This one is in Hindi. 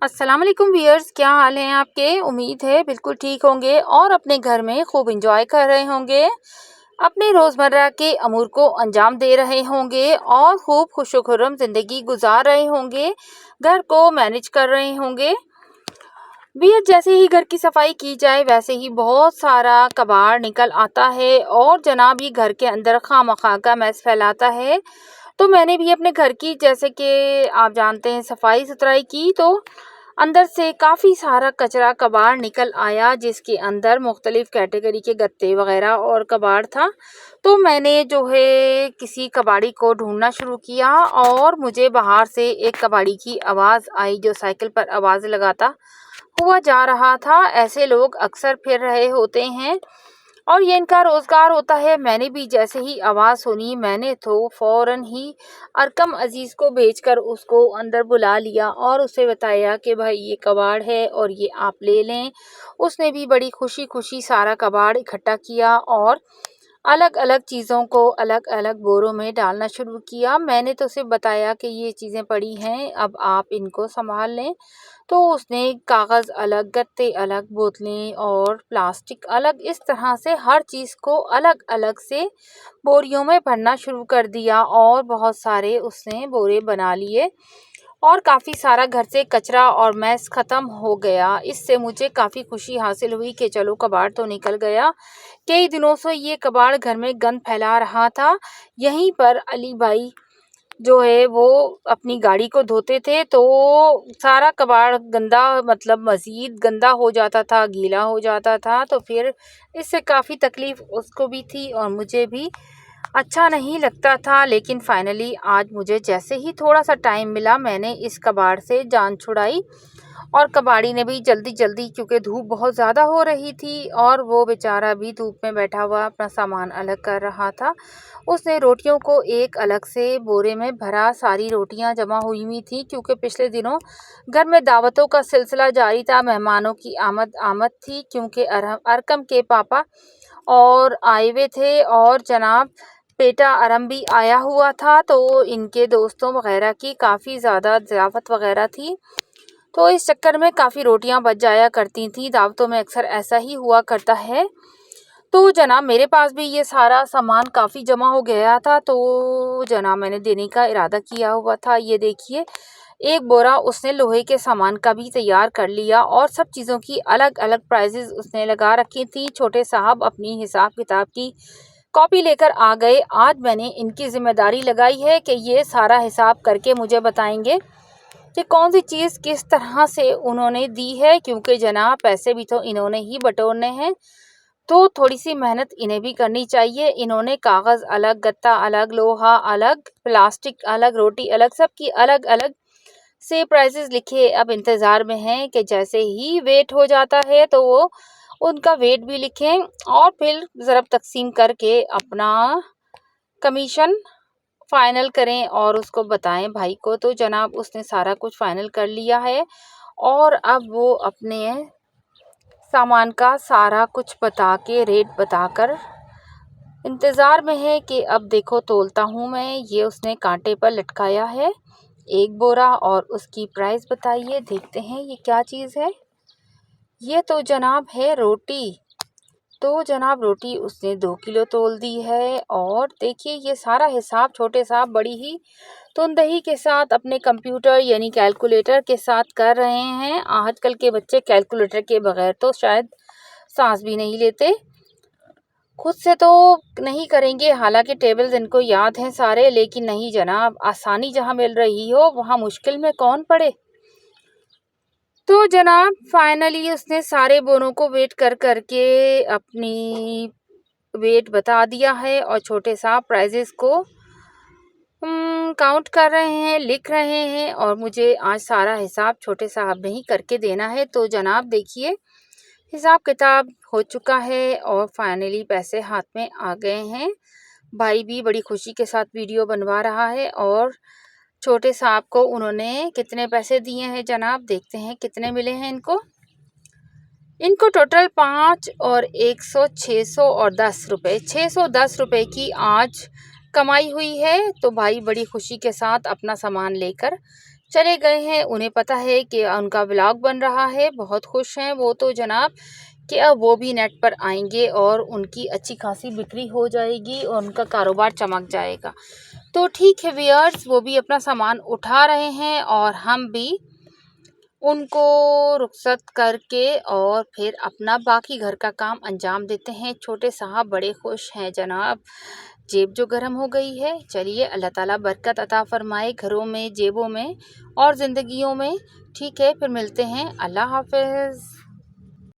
अस्सलाम वालेकुम व्यूअर्स, क्या हाल हैं आपके। उम्मीद है बिल्कुल ठीक होंगे और अपने घर में खूब इंजॉय कर रहे होंगे, अपने रोज़मर्रा के अमूर को अंजाम दे रहे होंगे और खूब खुशो-खुर्रम ज़िंदगी गुजार रहे होंगे, घर को मैनेज कर रहे होंगे। व्यूअर्स, जैसे ही घर की सफाई की जाए वैसे ही बहुत सारा कबाड़ निकल आता है और जनाब ही घर के अंदर खामखा का मैस फैलाता है। तो मैंने भी अपने घर की, जैसे कि आप जानते हैं, सफाई सुथराई की तो अंदर से काफ़ी सारा कचरा कबाड़ निकल आया, जिसके अंदर मुख्तलिफ़ कैटेगरी के गत्ते वगैरह और कबाड़ था। तो मैंने जो है किसी कबाड़ी को ढूंढना शुरू किया और मुझे बाहर से एक कबाड़ी की आवाज़ आई जो साइकिल पर आवाज़ लगाता हुआ जा रहा था। ऐसे लोग अक्सर फिर रहे होते हैं और ये इनका रोज़गार होता है। मैंने भी जैसे ही आवाज़ सुनी, मैंने तो फ़ौरन ही अरकम अज़ीज़ को भेजकर उसको अंदर बुला लिया और उसे बताया कि भाई ये कबाड़ है और ये आप ले लें। उसने भी बड़ी खुशी खुशी सारा कबाड़ इकट्ठा किया और अलग अलग चीज़ों को अलग अलग बोरों में डालना शुरू किया। मैंने तो उसे बताया कि ये चीज़ें पड़ी हैं, अब आप इनको संभाल लें। तो उसने कागज़ अलग, गत्ते अलग, बोतलें और प्लास्टिक अलग, इस तरह से हर चीज़ को अलग अलग से बोरियों में भरना शुरू कर दिया और बहुत सारे उसने बोरे बना लिए और काफ़ी सारा घर से कचरा और मैस ख़त्म हो गया। इससे मुझे काफ़ी खुशी हासिल हुई कि चलो कबाड़ तो निकल गया। कई दिनों से ये कबाड़ घर में गंद फैला रहा था। यहीं पर अली भाई जो है वो अपनी गाड़ी को धोते थे तो सारा कबाड़ गंदा, मतलब मज़ीद गंदा हो जाता था, गीला हो जाता था। तो फिर इससे काफ़ी तकलीफ़ उसको भी थी और मुझे भी अच्छा नहीं लगता था। लेकिन फाइनली आज मुझे जैसे ही थोड़ा-सा टाइम मिला, मैंने इस कबाड़ से जान छुड़ाई और कबाड़ी ने भी जल्दी-जल्दी, क्योंकि धूप बहुत ज़्यादा हो रही थी और वो बेचारा भी धूप में बैठा हुआ अपना सामान अलग कर रहा था। उसने रोटियों को एक अलग से बोरे में भरा, सारी रोटियां जमा हुई थी क्योंकि पिछले दिनों घर में दावतों का सिलसिला जारी था। मेहमानों की आमद आमद थी क्योंकि अरकम के पापा और आए हुए थे और जनाब बेटा अरम भी आया हुआ था। तो इनके दोस्तों वगैरह की काफ़ी ज़्यादा ज़ियाफ़त वगैरह थी। तो इस चक्कर में काफ़ी रोटियां बच जाया करती थी। दावतों में अक्सर ऐसा ही हुआ करता है। तो जनाब मेरे पास भी ये सारा सामान काफ़ी जमा हो गया था, तो जनाब मैंने देने का इरादा किया हुआ था। ये देखिए, एक बोरा उसने लोहे के सामान का भी तैयार कर लिया और सब चीज़ों की अलग अलग प्राइजेस उसने लगा रखी थी। छोटे साहब अपनी हिसाब किताब की कॉपी लेकर आ गए। आज मैंने इनकी जिम्मेदारी लगाई है कि ये सारा हिसाब करके मुझे बताएंगे कि कौन सी चीज़ किस तरह से उन्होंने दी है, क्योंकि जनाब पैसे भी तो इन्होंने ही बटोरने हैं। तो थोड़ी सी मेहनत इन्हें भी करनी चाहिए। इन्होंने कागज़ अलग, गत्ता अलग, लोहा अलग, प्लास्टिक अलग, रोटी अलग, सबकी अलग अलग से प्राइसेस लिखे। अब इंतज़ार में हैं कि जैसे ही वेट हो जाता है तो वो उनका वेट भी लिखें और फिर ज़रब तकसीम करके अपना कमीशन फाइनल करें और उसको बताएं भाई को। तो जनाब उसने सारा कुछ फाइनल कर लिया है और अब वो अपने सामान का सारा कुछ बता के, रेट बताकर इंतज़ार में है कि अब देखो तोलता हूँ मैं। ये उसने कांटे पर लटकाया है एक बोरा और उसकी प्राइस बताइए। देखते हैं ये क्या चीज़ है। ये तो जनाब है रोटी। तो जनाब रोटी उसने 2 किलो तोल दी है और देखिए ये सारा हिसाब छोटे साहब बड़ी ही तुंदही के साथ अपने कंप्यूटर यानी कैलकुलेटर के साथ कर रहे हैं। आजकल के बच्चे कैलकुलेटर के बगैर तो शायद सांस भी नहीं लेते। खुद से तो नहीं करेंगे, हालांकि टेबल्स इनको याद हैं सारे, लेकिन नहीं जनाब, आसानी जहां मिल रही हो वहां मुश्किल में कौन पड़े। तो जनाब फाइनली उसने सारे बोरों को वेट कर करके अपनी वेट बता दिया है और छोटे साहब प्राइजेस को काउंट कर रहे हैं, लिख रहे हैं और मुझे आज सारा हिसाब छोटे साहब ने ही करके देना है। तो जनाब देखिए हिसाब किताब हो चुका है और फाइनली पैसे हाथ में आ गए हैं। भाई भी बड़ी खुशी के साथ वीडियो बनवा रहा है और छोटे साहब को उन्होंने कितने पैसे दिए हैं जनाब, देखते हैं कितने मिले हैं इनको। इनको टोटल 5 और 100, 600 और 10 रुपये, 610 रुपये की आज कमाई हुई है। तो भाई बड़ी खुशी के साथ अपना सामान लेकर चले गए हैं। उन्हें पता है कि उनका व्लॉग बन रहा है, बहुत खुश हैं वो तो जनाब कि अब वो भी नेट पर आएंगे और उनकी अच्छी खासी बिक्री हो जाएगी और उनका कारोबार चमक जाएगा। तो ठीक है व्यूअर्स, वो भी अपना सामान उठा रहे हैं और हम भी उनको रुखसत करके और फिर अपना बाकी घर का काम अंजाम देते हैं। छोटे साहब बड़े खुश हैं जनाब, जेब जो गर्म हो गई है। चलिए अल्लाह ताला बरकत अता फरमाए घरों में, जेबों में और ज़िंदगियों में। ठीक है, फिर मिलते हैं। अल्लाह हाफ़िज़।